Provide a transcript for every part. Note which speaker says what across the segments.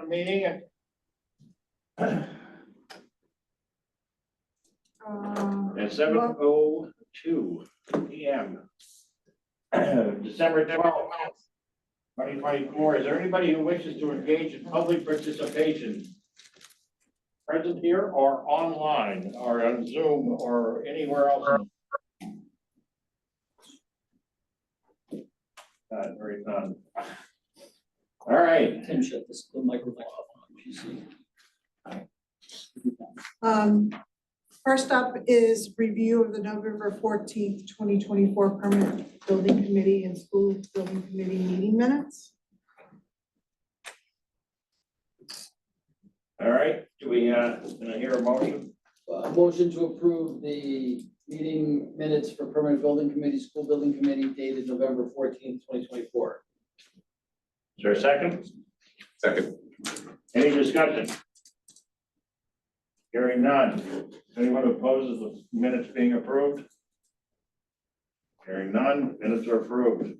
Speaker 1: open meeting at at 7:02 p.m. December 12th, 2024. Is there anybody who wishes to engage in public participation? Present here or online or on Zoom or anywhere else? Very none. All right.
Speaker 2: Tim, shut the microphone off on PC.
Speaker 3: First up is review of the November 14th, 2024 permanent building committee and school building committee meeting minutes.
Speaker 1: All right. Do we, can I hear a motion?
Speaker 2: Motion to approve the meeting minutes for permanent building committee, school building committee dated November 14th, 2024.
Speaker 1: Is there a second?
Speaker 4: Second.
Speaker 1: Any discussion? Hearing none. Anyone opposes the minutes being approved? Hearing none, minutes are approved.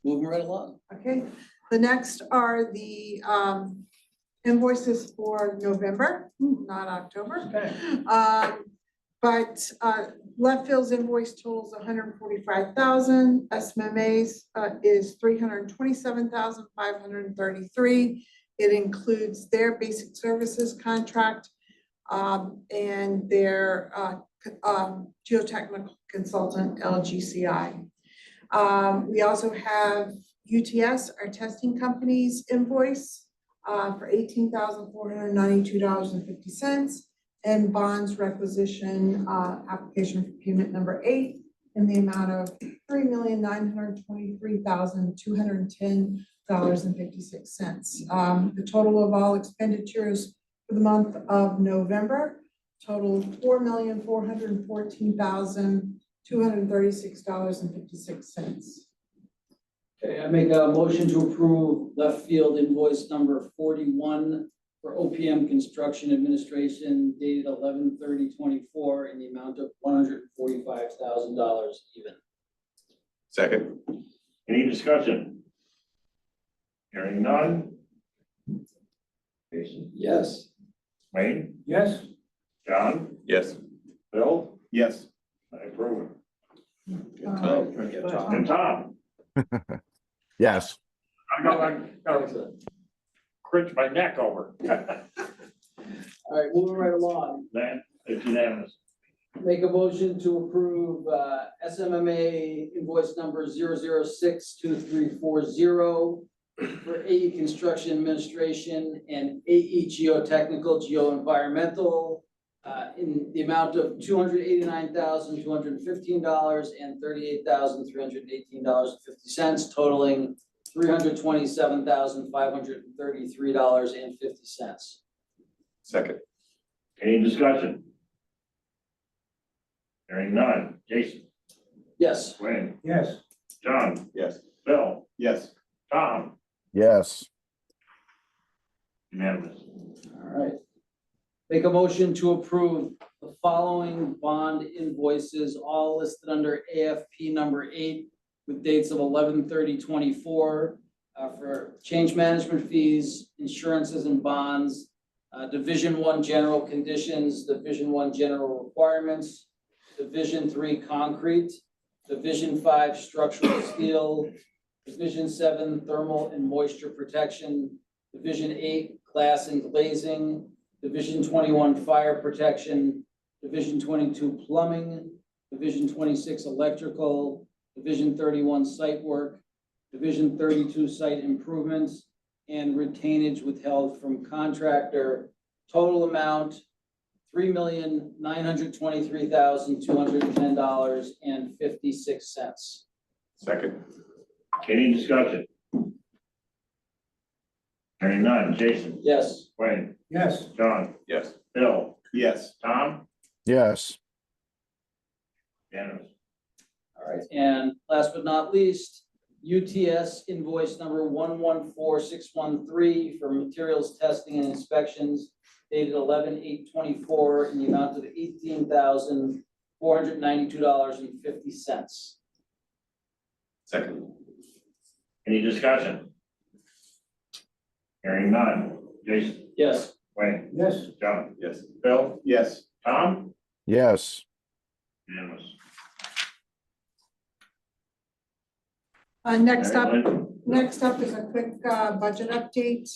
Speaker 2: Moving right along.
Speaker 3: Okay, the next are the invoices for November, not October.
Speaker 1: Okay.
Speaker 3: But left field's invoice totals 145,000. SMMA's is 327,533. It includes their basic services contract and their geotechnical consultant, LGCI. We also have UTS, our testing company's invoice for $18,492.50. And bonds requisition application for payment number 8 in the amount of $3,923,210.56. The total of all expenditures for the month of November totaled $4,414,236.56.
Speaker 2: Okay, I make a motion to approve left field invoice number 41 for OPM Construction Administration dated 11/30/24 in the amount of $145,000 even.
Speaker 4: Second.
Speaker 1: Any discussion? Hearing none. Jason?
Speaker 2: Yes.
Speaker 1: Wayne?
Speaker 4: Yes.
Speaker 1: John?
Speaker 4: Yes.
Speaker 1: Bill?
Speaker 4: Yes.
Speaker 1: I approve
Speaker 3: Uh,
Speaker 1: it. And Tom?
Speaker 5: Yes.
Speaker 1: I'm gonna cringe my neck over.
Speaker 2: All right, moving right along.
Speaker 1: That is unanimous.
Speaker 2: Make a motion to approve SMMA invoice number 0062340 for AE Construction Administration and AE Geotechnical Geoenvironmental in the amount of $289,215 and $38,318.50, totaling $327,533.50.
Speaker 4: Second.
Speaker 1: Any discussion? Hearing none. Jason?
Speaker 2: Yes.
Speaker 1: Wayne?
Speaker 4: Yes.
Speaker 1: John?
Speaker 4: Yes.
Speaker 1: Bill?
Speaker 4: Yes.
Speaker 1: Tom?
Speaker 5: Yes.
Speaker 1: Unanimous.
Speaker 2: All right. Make a motion to approve the following bond invoices, all listed under AFP number 8 with dates of 11/30/24 for change management fees, insurances and bonds, Division 1 general conditions, Division 1 general requirements, Division 3 concrete, Division 5 structural steel, Division 7 thermal and moisture protection, Division 8 glass and glazing, Division 21 fire protection, Division 22 plumbing, Division 26 electrical, Division 31 site work, Division 32 site improvements, and retainage withheld from contractor. Total amount $3,923,210.56.
Speaker 4: Second.
Speaker 1: Any discussion? Hearing none. Jason?
Speaker 2: Yes.
Speaker 1: Wayne?
Speaker 4: Yes.
Speaker 1: John?
Speaker 4: Yes.
Speaker 1: Bill?
Speaker 4: Yes.
Speaker 1: Tom?
Speaker 5: Yes.
Speaker 1: Unanimous.
Speaker 2: All right, and last but not least, UTS invoice number 114613 for materials testing and inspections dated 11/8/24 in the amount of $18,492.50.
Speaker 4: Second.
Speaker 1: Any discussion? Hearing none. Jason,
Speaker 2: Yes.
Speaker 1: Wayne,
Speaker 6: Yes.
Speaker 1: John,
Speaker 4: Yes.
Speaker 1: Bill,
Speaker 4: Yes.
Speaker 1: Tom?
Speaker 5: yes,
Speaker 1: Unanimous.
Speaker 3: Next
Speaker 1: All
Speaker 3: up,
Speaker 1: right, Lynn?
Speaker 3: Next up is a quick budget update.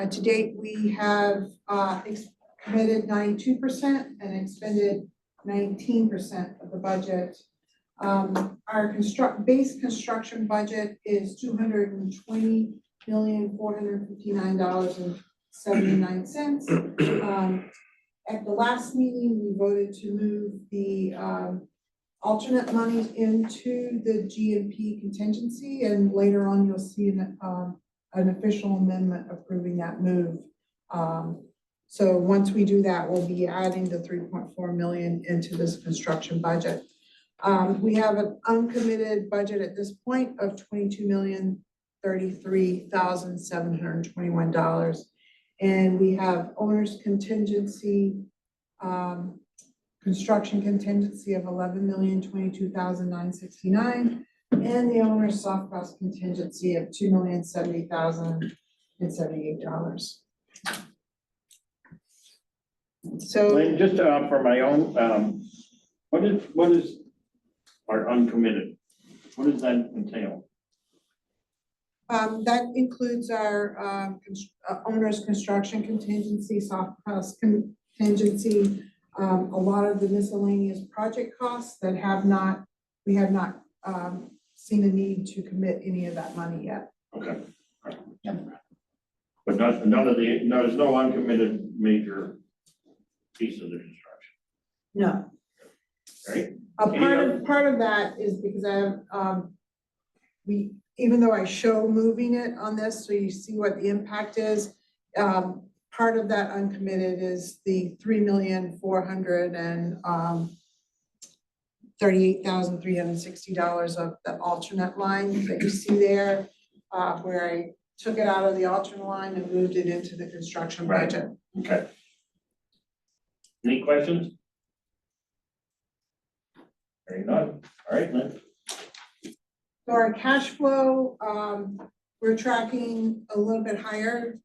Speaker 3: To date, we have committed 92% and expended 19% of the budget. Our base construction budget is $220,459.79. At the last meeting, we voted to move the alternate monies into the GMP contingency, and later on you'll see an official amendment approving that move. So once we do that, we'll be adding the 3.4 million into this construction budget. We have an uncommitted budget at this point of $22,033,721. And we have owner's contingency, construction contingency of $11,022,969, and the owner's soft cost contingency of $2,070,078. So
Speaker 1: Lynn, just for my own, what is our uncommitted? What does that entail?
Speaker 3: that includes our owner's construction contingency, soft cost contingency, a lot of the miscellaneous project costs that we have not seen a need to commit any of that money yet.
Speaker 1: Okay. But there's no uncommitted major piece of the construction,
Speaker 3: No.
Speaker 1: right?
Speaker 3: Part of that is because I have, even though I show moving it on this, so you see what the impact is, part of that uncommitted is the $3,438,360 of the alternate line that you see there, where I took it out of the alternate line and moved it into the construction
Speaker 1: Right.
Speaker 3: budget.
Speaker 1: Okay. Any questions? Very none. All right, Lynn.
Speaker 3: So our cash flow, we're tracking a little bit higher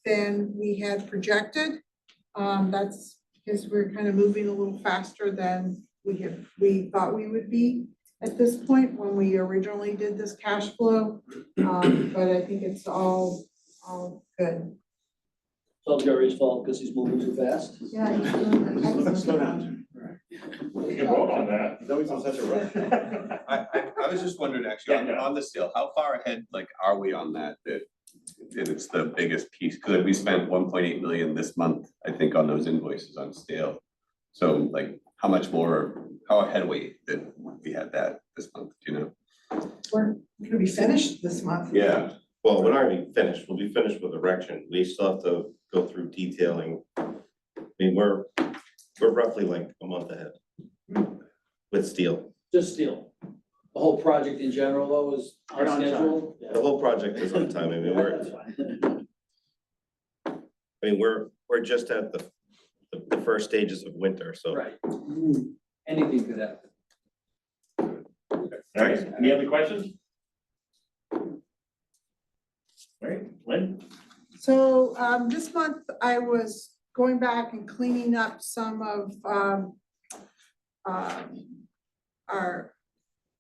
Speaker 3: than we had projected. That's because we're kind of moving a little faster than we thought we would be at this point when we originally did this cash flow. But I think it's all good.
Speaker 2: It's all Jerry's fault because he's moving too fast.
Speaker 3: Yeah. he's doing an excellent
Speaker 4: Slow
Speaker 3: job.
Speaker 4: down.
Speaker 1: We can vote on that.
Speaker 4: He's always on such a rush. I was just wondering, actually,
Speaker 1: Yeah.
Speaker 4: on the sale, how far ahead, like, are we on that, that it's the biggest piece? Cause we spent 1.8 million this month, I think, on those invoices on steel. So like, how much more, how ahead are we that we had that this month, do you know?
Speaker 3: We're gonna be finished this month.
Speaker 7: Yeah, well, we're not gonna be finished, we'll be finished with erection, we still have to go through detailing. I mean, we're roughly like a month ahead with steel.
Speaker 2: Just steel. The whole project in general though is on
Speaker 6: Right on time.
Speaker 2: schedule.
Speaker 7: The whole project is on time, I mean,
Speaker 2: That's fine.
Speaker 7: we're just at the first stages of winter, so.
Speaker 2: Right. Anything could happen.
Speaker 1: All right, any other questions? All right, Lynn?
Speaker 3: So this month I was going back and cleaning up some of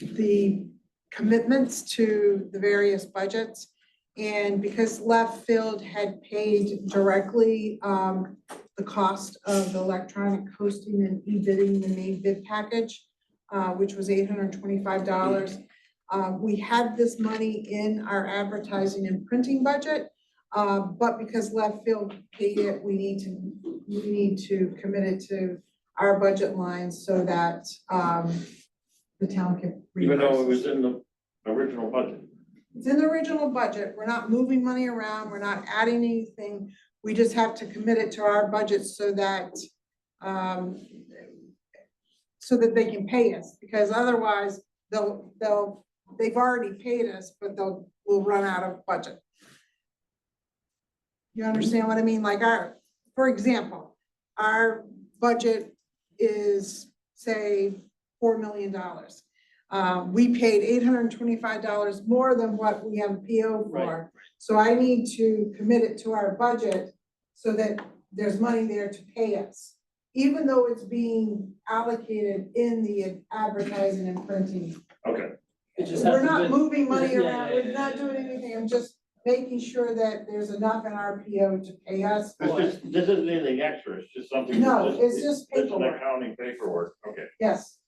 Speaker 3: the commitments to the various budgets. And because Left Field had paid directly the cost of the electronic hosting and e-bidding, the main bid package, which was $825. We had this money in our advertising and printing budget, but because Left Field paid it, we need to commit it to our budget lines so that the town can.
Speaker 1: Even though it
Speaker 3: reimburse us.
Speaker 1: was in the original budget.
Speaker 3: It's in the original budget. We're not moving money around. We're not adding anything. We just have to commit it to our budget so that they can pay us, because otherwise they've already paid us, but we'll run out of budget. You understand what I mean? Like for example, our budget is, say, $4 million. We paid $825 more than what we have a PO
Speaker 2: Right,
Speaker 3: for. So I need to commit it to our budget so that there's money there to pay us. Even though it's being allocated in the advertising and printing.
Speaker 1: Okay,
Speaker 2: It just
Speaker 3: We're
Speaker 2: hasn't
Speaker 3: not
Speaker 2: been.
Speaker 3: moving money
Speaker 2: Yeah,
Speaker 3: around,
Speaker 2: yeah,
Speaker 3: we're
Speaker 2: yeah,
Speaker 3: not
Speaker 2: yeah,
Speaker 3: doing
Speaker 2: yeah.
Speaker 3: anything, I'm just making sure that there's enough in our PO to pay us.
Speaker 1: this isn't anything extra, it's just something.
Speaker 3: No, it's just
Speaker 1: It's an
Speaker 3: paperwork,
Speaker 1: accounting paperwork, okay.
Speaker 3: yes.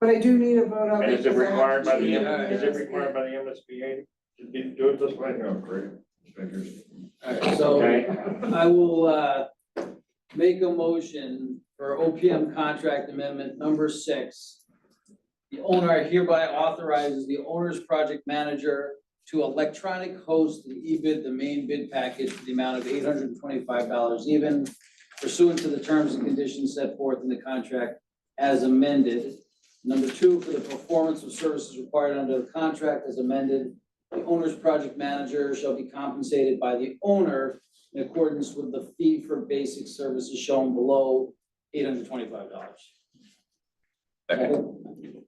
Speaker 3: But I do need a vote on it.
Speaker 1: And is it
Speaker 3: because I have to
Speaker 1: required by the,
Speaker 3: change
Speaker 2: Yeah,
Speaker 1: is it
Speaker 3: MSBA.
Speaker 1: required by the MSBA to do it this way? No, great.
Speaker 2: Alright, so
Speaker 1: Okay.
Speaker 2: I will make a motion for OPM contract amendment number 6. The owner hereby authorizes the owner's project manager to electronic host the eBid, the main bid package for the amount of $825 even pursuant to the terms and conditions set forth in the contract as amended. Number 2, for the performance of services required under the contract as amended, the owner's project manager shall be compensated by the owner in accordance with the fee for basic services shown below, $825.
Speaker 4: Second.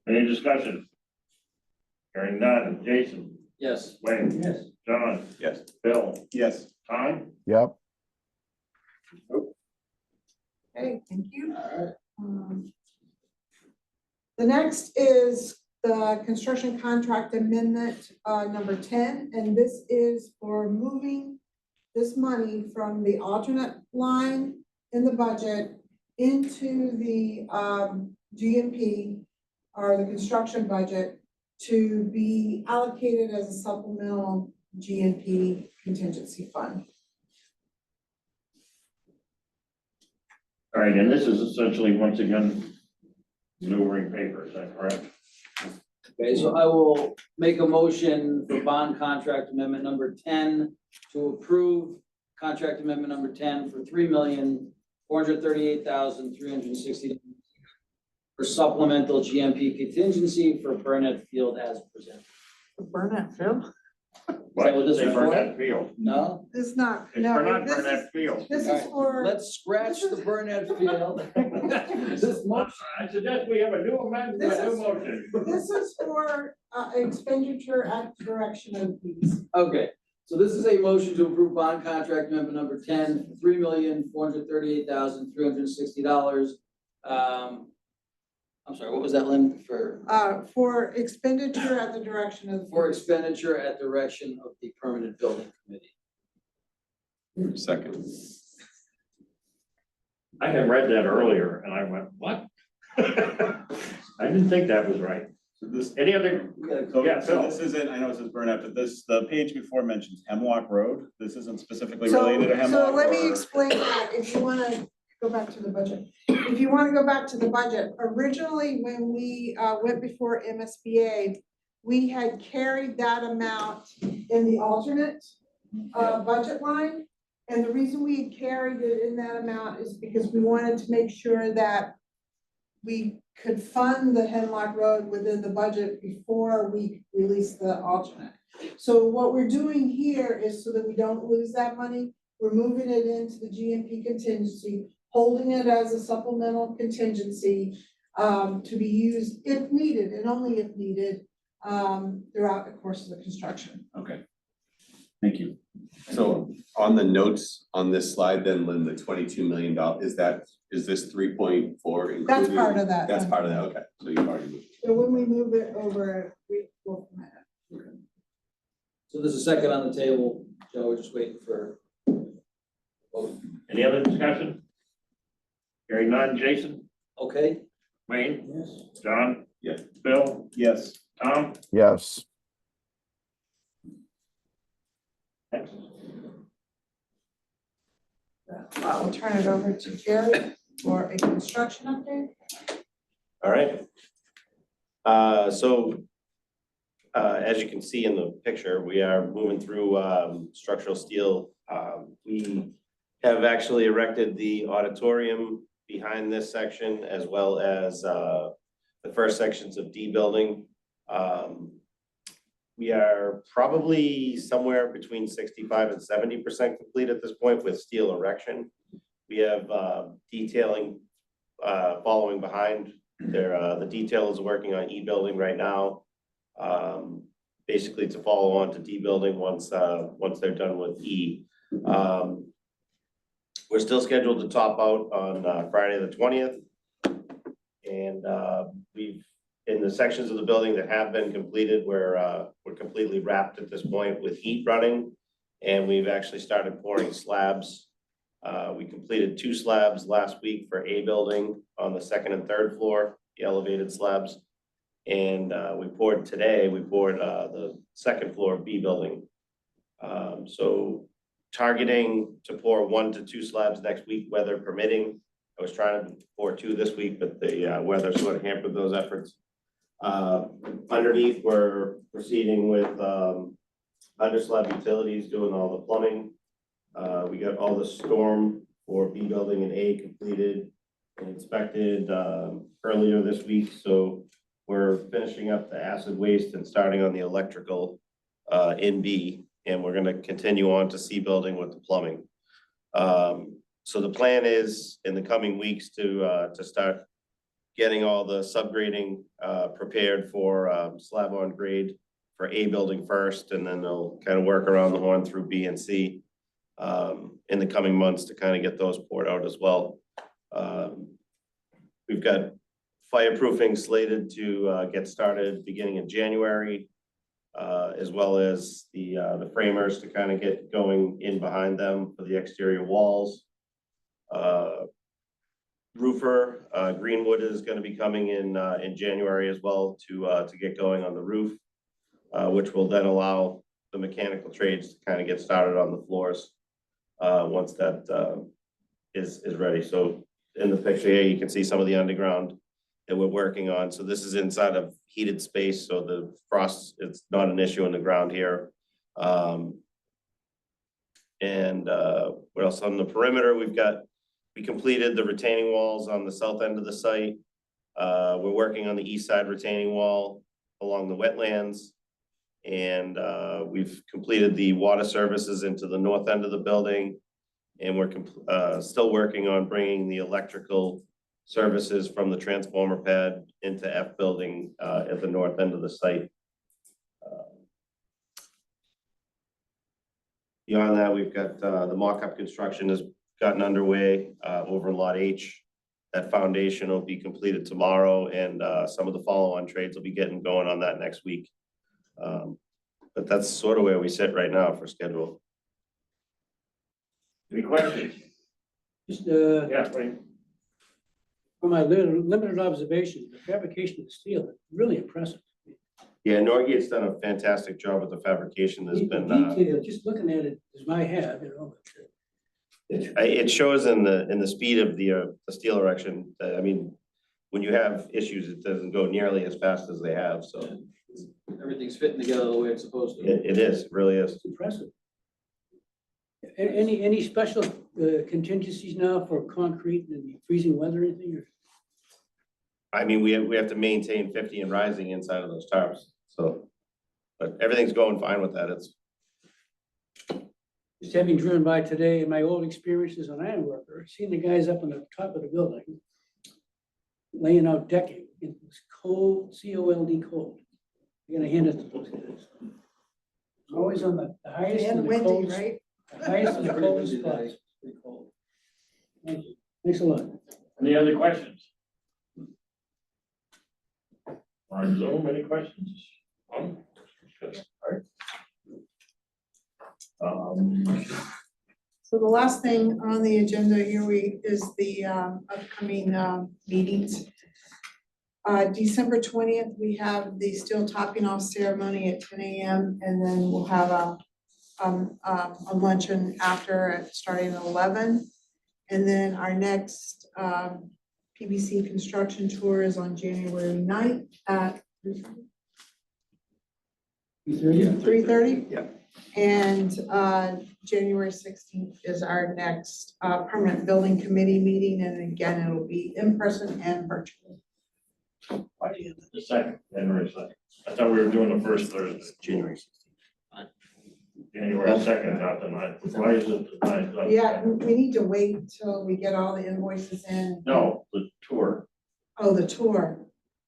Speaker 1: Any discussion? Hearing none. Jason,
Speaker 2: Yes.
Speaker 1: Wayne.
Speaker 2: Yes.
Speaker 1: John,
Speaker 4: Yes.
Speaker 1: Bill,
Speaker 4: Yes.
Speaker 1: Tom?
Speaker 5: Yep.
Speaker 3: Okay, thank you.
Speaker 2: All right.
Speaker 3: The next is the construction contract amendment, number 10, and this is for moving this money from the alternate line in the budget into the, GMP, or the construction budget, to be allocated as a supplemental GMP contingency fund.
Speaker 1: All right, and this is essentially, once again, maneuvering paper, is that correct?
Speaker 2: Okay, so I will make a motion for bond contract amendment number 10 to approve contract amendment number 10 for $3,438,360 for supplemental GMP contingency for Burnett Field as presented.
Speaker 3: Burnett Field?
Speaker 1: Why
Speaker 2: what
Speaker 1: did
Speaker 2: this
Speaker 1: they
Speaker 2: is
Speaker 1: burn
Speaker 2: for?
Speaker 1: that field?
Speaker 2: No?
Speaker 3: It's not,
Speaker 1: It's
Speaker 3: no,
Speaker 1: for not
Speaker 3: this
Speaker 1: burn
Speaker 3: is,
Speaker 1: that field.
Speaker 3: this
Speaker 2: All
Speaker 3: is
Speaker 2: right,
Speaker 3: for,
Speaker 2: let's scratch the Burnett Field. This motion.
Speaker 1: I suggest we have a new amendment,
Speaker 3: This
Speaker 1: a new
Speaker 3: is-
Speaker 1: motion.
Speaker 3: this is for, expenditure at the direction of these.
Speaker 2: Okay, so this is a motion to approve bond contract amendment number 10, $3,438,360. I'm sorry, what was that, Lynn?
Speaker 3: For expenditure at the direction of.
Speaker 2: For expenditure at direction of the permanent building committee.
Speaker 4: Second.
Speaker 1: I had read that earlier and I went, what? I didn't think that was right.
Speaker 6: So this,
Speaker 1: Any other?
Speaker 2: We gotta-
Speaker 6: so
Speaker 1: Yeah,
Speaker 6: so
Speaker 1: Phil.
Speaker 6: this isn't, I know it says Burnett, but the page before mentions Hemlock Road. This isn't specifically related to Hemlock.
Speaker 3: So let me
Speaker 6: or-
Speaker 3: explain that, if you wanna go back to the budget. If you wanna go back to the budget, originally, when we, went before MSBA, we had carried that amount in the alternate, budget line. And the reason we had carried it in that amount is because we wanted to make sure that we could fund the Hemlock Road within the budget before we release the alternate. So what we're doing here is so that we don't lose that money, we're moving it into the GMP contingency, holding it as a supplemental contingency, to be used if needed and only if needed, throughout the course of the construction.
Speaker 6: Okay. Thank you.
Speaker 4: So on the notes on this slide, then Lynn, the $22 million, is this 3.4 included?
Speaker 3: That's part of that.
Speaker 4: That's part of that, okay, so you've already moved.
Speaker 3: So when we move it over, we will from that.
Speaker 2: So there's a second on the table, Joe, we're just waiting for.
Speaker 1: Any other discussion? Hearing none. Jason,
Speaker 2: Okay?
Speaker 1: Wayne,
Speaker 2: Yes.
Speaker 1: John?
Speaker 4: Yes.
Speaker 1: Bill,
Speaker 6: Yes.
Speaker 1: Tom?
Speaker 5: Yes.
Speaker 1: Next.
Speaker 3: I'll turn it over to Jerry for a construction update.
Speaker 7: All right. As you can see in the picture, we are moving through, structural steel. We have actually erected the auditorium behind this section as well as, the first sections of D building. We are probably somewhere between 65 and 70% complete at this point with steel erection. We have, detailing, following behind The detail is working on E-building right now. Basically to follow on to D-building once they're done with E. We're still scheduled to top out on Friday the 20th. And we've, in the sections of the building that have been completed, we're completely wrapped at this point with heat running. And we've actually started pouring slabs. We completed 2 slabs last week for A building on the 2nd and 3rd floor, the elevated slabs. And we poured the 2nd floor B building. So targeting to pour 1 to 2 slabs next week, weather permitting. I was trying to pour 2 this week, but the weather sort of hampered those efforts. Underneath, we're proceeding with under slab utilities, doing all the plumbing. We got all the storm for B building and A completed and inspected earlier this week. So we're finishing up the acid waste and starting on the electrical in B, and we're gonna continue on to C building with the plumbing. So the plan is in the coming weeks to start getting all the subgrading prepared for slab on grade for A building first, and then they'll kind of work around the horn through B and C in the coming months to kind of get those poured out as well. We've got fireproofing slated to get started beginning in January, as well as the framers to kind of get going in behind them for the exterior walls. Roofer, Greenwood is going to be coming in January as well to get going on the roof, which will then allow the mechanical trades to kind of get started on the floors once that is ready. So in the picture here, you can see some of the underground that we're working on. So this is inside of heated space, so the frost is not an issue on the ground here. What else on the perimeter? We completed the retaining walls on the south end of the site. We're working on the east side retaining wall along the wetlands. And we've completed the water services into the north end of the building. And we're still working on bringing the electrical services from the transformer pad into F building at the north end of the site. Beyond that, we've got the mock-up construction has gotten underway over in Lot H. That foundation will be completed tomorrow, and some of the follow-on trades will be getting going on that next week. But that's sort of where we sit right now for schedule.
Speaker 1: Any questions?
Speaker 8: Just,
Speaker 1: Yeah, right.
Speaker 8: from my limited observation, the fabrication of steel is really impressive.
Speaker 7: Yeah, Norgate's done a fantastic job with the fabrication. There's
Speaker 8: The
Speaker 7: been,
Speaker 8: detail, just looking at it, as I have, you know.
Speaker 7: it shows in the speed of the steel erection. I mean, when you have issues, it doesn't go nearly as fast as they have, so.
Speaker 2: Everything's fitting together the way it's supposed to.
Speaker 7: It is, it really is.
Speaker 8: It's impressive. Any special contingencies now for concrete and freezing weather or anything? Or?
Speaker 7: I mean, we have to maintain 50 and rising inside of those tarps, so. But everything's going fine with that. It's.
Speaker 8: Just having driven by today in my old experience as an iron worker, seeing the guys up on the top of the building laying out decking, it was cold, cold, cold. You're gonna hand it to those guys. Always on the highest and
Speaker 3: And
Speaker 8: the
Speaker 3: windy,
Speaker 8: coldest,
Speaker 3: right?
Speaker 8: the highest and the coldest spots.
Speaker 2: Pretty cold.
Speaker 8: Thank you. Thanks a lot.
Speaker 1: Any other questions? On Zoom, any questions? Good. All right.
Speaker 3: So the last thing on the agenda here is the upcoming meetings. December 20th, we have the steel topping off ceremony at 10 a.m. and then we'll have a luncheon after starting at 11. And then our next PVC construction tour is on January 9th at 3:30.
Speaker 4: Yeah.
Speaker 3: And January 16th is our next permanent building committee meeting, and again, it'll be in person and virtual.
Speaker 1: The second, January 2nd. I thought we were doing the first Thursday.
Speaker 7: January 16th.
Speaker 1: January 2nd, not the 9th. Why is it the 9th?
Speaker 3: Yeah, we need to wait till we get all the invoices in.
Speaker 1: No, the tour.
Speaker 3: Oh, the tour.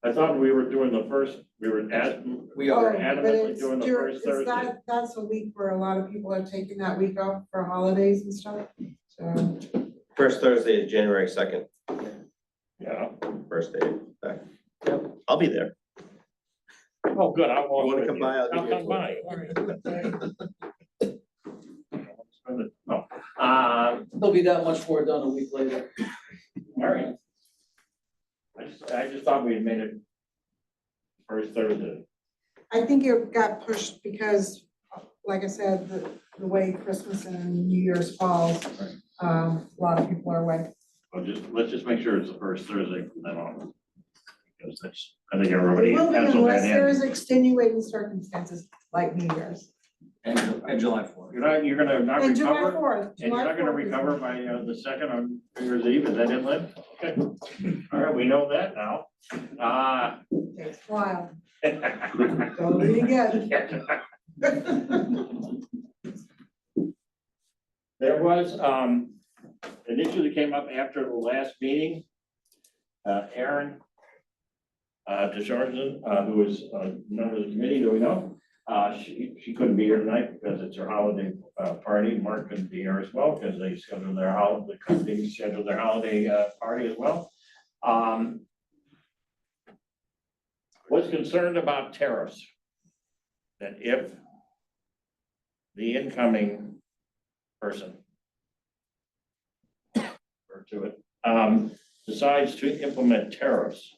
Speaker 1: I thought we were doing the first, we were
Speaker 3: Oh, but
Speaker 1: adamantly
Speaker 3: it's
Speaker 1: doing the
Speaker 3: dur-
Speaker 1: first
Speaker 3: it's
Speaker 1: Thursday.
Speaker 3: that- That's a week where a lot of people are taking that week off for holidays and stuff, so.
Speaker 7: First Thursday is January 2nd,
Speaker 1: Yeah.
Speaker 7: first day back. I'll be there.
Speaker 1: Oh, good. I won't.
Speaker 7: You wanna come by? I'll give you a
Speaker 1: come
Speaker 7: tour.
Speaker 1: by. All right. No.
Speaker 2: There'll be that much more done a week later.
Speaker 1: All right. I just thought we had made it first Thursday.
Speaker 3: I think it got pushed because, like I said, the way Christmas and New Year's falls, a lot of people are away.
Speaker 1: Well, let's just make sure it's the first Thursday from then on. Because that's, I think everybody
Speaker 3: It will be
Speaker 1: penciled
Speaker 3: unless
Speaker 1: that
Speaker 3: there
Speaker 1: in.
Speaker 3: is extenuating circumstances like New Year's.
Speaker 2: And July 4th.
Speaker 1: You're gonna not
Speaker 3: And July
Speaker 1: recover,
Speaker 3: 4th.
Speaker 1: and you're not gonna recover by the second on New Year's Eve, is that it, Lynn? Okay. All right, we know that now.
Speaker 3: Takes a while. Don't do it again.
Speaker 1: There was, an issue that came up after the last meeting. Aaron DeJargin, who is a member of the committee, do we know? She couldn't be here tonight because it's her holiday party. Mark couldn't be here as well because they scheduled their the company scheduled their holiday party as well. Was concerned about tariffs. That if the incoming person or to it, decides to implement tariffs,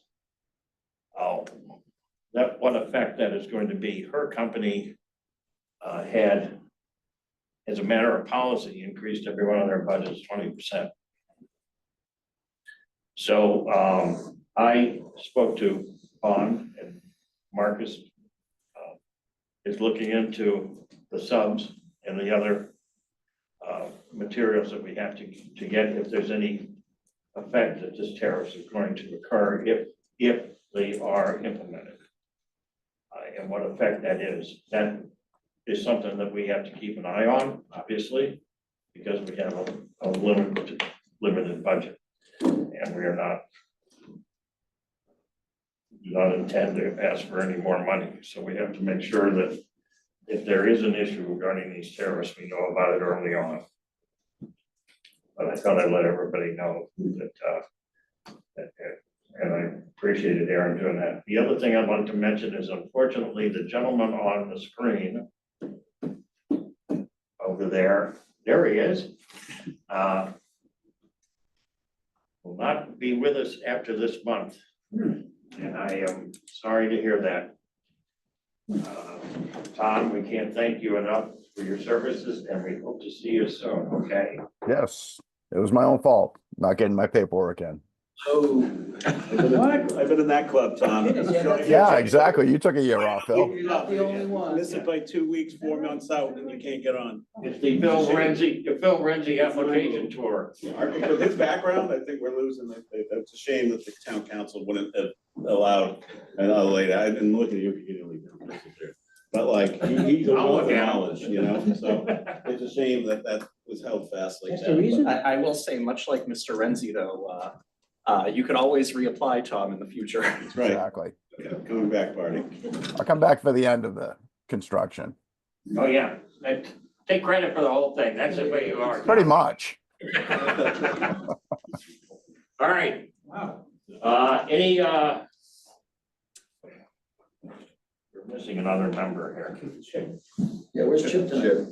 Speaker 1: that what effect that is going to be. Her company had, as a matter of policy, increased every one of their budgets 20%. So I spoke to Bond, and Marcus is looking into the subs and the other materials that we have to get if there's any effect that this tariffs is going to occur if they are implemented. And what effect that is. That is something that we have to keep an eye on, obviously, because we have a limited budget. And we are do not intend to ask for any more money. So we have to make sure that if there is an issue regarding these tariffs, we know about it early on. But I thought I'd let everybody know that, and I appreciated Aaron doing that. The other thing I'd like to mention is unfortunately, the gentleman on the screen over there he is, will not be with us after this month. And I am sorry to hear that. Tom, we can't thank you enough for your services and we hope to see you soon, okay?
Speaker 5: Yes, it was my own fault, not getting my paperwork in.
Speaker 2: Oh.
Speaker 6: I've been in that club, Tom.
Speaker 5: Yeah, exactly. You took a year off, Phil.
Speaker 2: You're not the only one.
Speaker 6: Miss it by 2 weeks, 4 months out, and you can't get on.
Speaker 1: It's the Phil Renzi application tour.
Speaker 6: With his background, I think we're losing it. It's a shame that the town council wouldn't have allowed, and I'll later, I've been looking at you, you can leave your picture there. But like, he's a
Speaker 1: I'll
Speaker 6: wealth
Speaker 1: look
Speaker 6: of
Speaker 1: at him.
Speaker 6: knowledge, you know, so it's a shame that that was held fast like
Speaker 8: That's
Speaker 6: that.
Speaker 8: the reason.
Speaker 9: I will say, much like Mr. Renzi, though, you can always reapply, Tom, in the future.
Speaker 6: That's right,
Speaker 5: Exactly.
Speaker 6: yeah, coming back party.
Speaker 5: I'll come back for the end of the construction.
Speaker 1: Oh, yeah, take credit for the whole thing, that's the way you are.
Speaker 5: Pretty much.
Speaker 1: All right,
Speaker 8: Wow.
Speaker 1: we're missing another member here.
Speaker 2: Yeah, where's Chip tonight?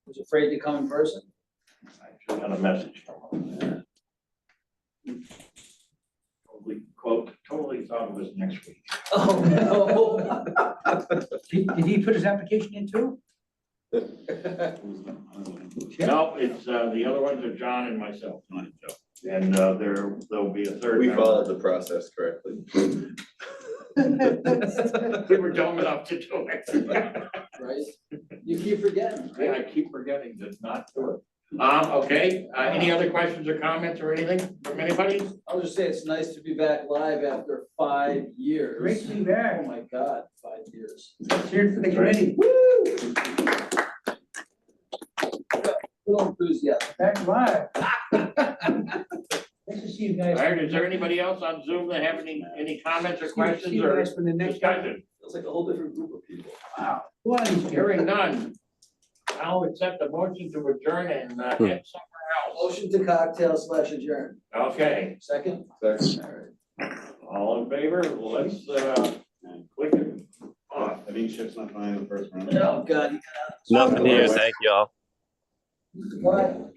Speaker 2: Was afraid to come in person?
Speaker 1: I just got a message from him. Totally thought it was next week.
Speaker 2: Oh, no.
Speaker 8: Did he put his application in too?
Speaker 1: No, it's, the other ones are John and myself. And there'll be a third.
Speaker 7: We
Speaker 1: member.
Speaker 7: followed the process correctly.
Speaker 1: We were dumb enough to do it.
Speaker 2: Right? You keep forgetting.
Speaker 1: Yeah, I keep forgetting to not do it. Okay, any other questions or comments or anything from anybody?
Speaker 2: I'll just say it's nice to be back live after 5 years.
Speaker 8: Great to be back.
Speaker 2: Oh my God, 5 years.
Speaker 8: Let's hear it for the
Speaker 1: That's
Speaker 8: committee.
Speaker 2: Little enthusiasm.
Speaker 8: Back live. Nice to see you guys.
Speaker 1: All right, is there anybody else on Zoom that have any comments or
Speaker 8: See
Speaker 1: questions
Speaker 8: you
Speaker 1: or
Speaker 8: guys for the next time.
Speaker 1: discussion?
Speaker 9: Feels like a whole different group of people.
Speaker 1: Wow.
Speaker 8: Go on, East
Speaker 1: Hearing none. I'll accept the motion to adjourn and head somewhere else.
Speaker 2: Motion to cocktail / adjourn.
Speaker 1: Okay,
Speaker 2: Second?
Speaker 4: Second.
Speaker 1: all in favor? Let's click it off.
Speaker 6: I think Chip's not fine in the first round.
Speaker 2: Oh, God.
Speaker 10: Nothing here, thank you all.
Speaker 2: What?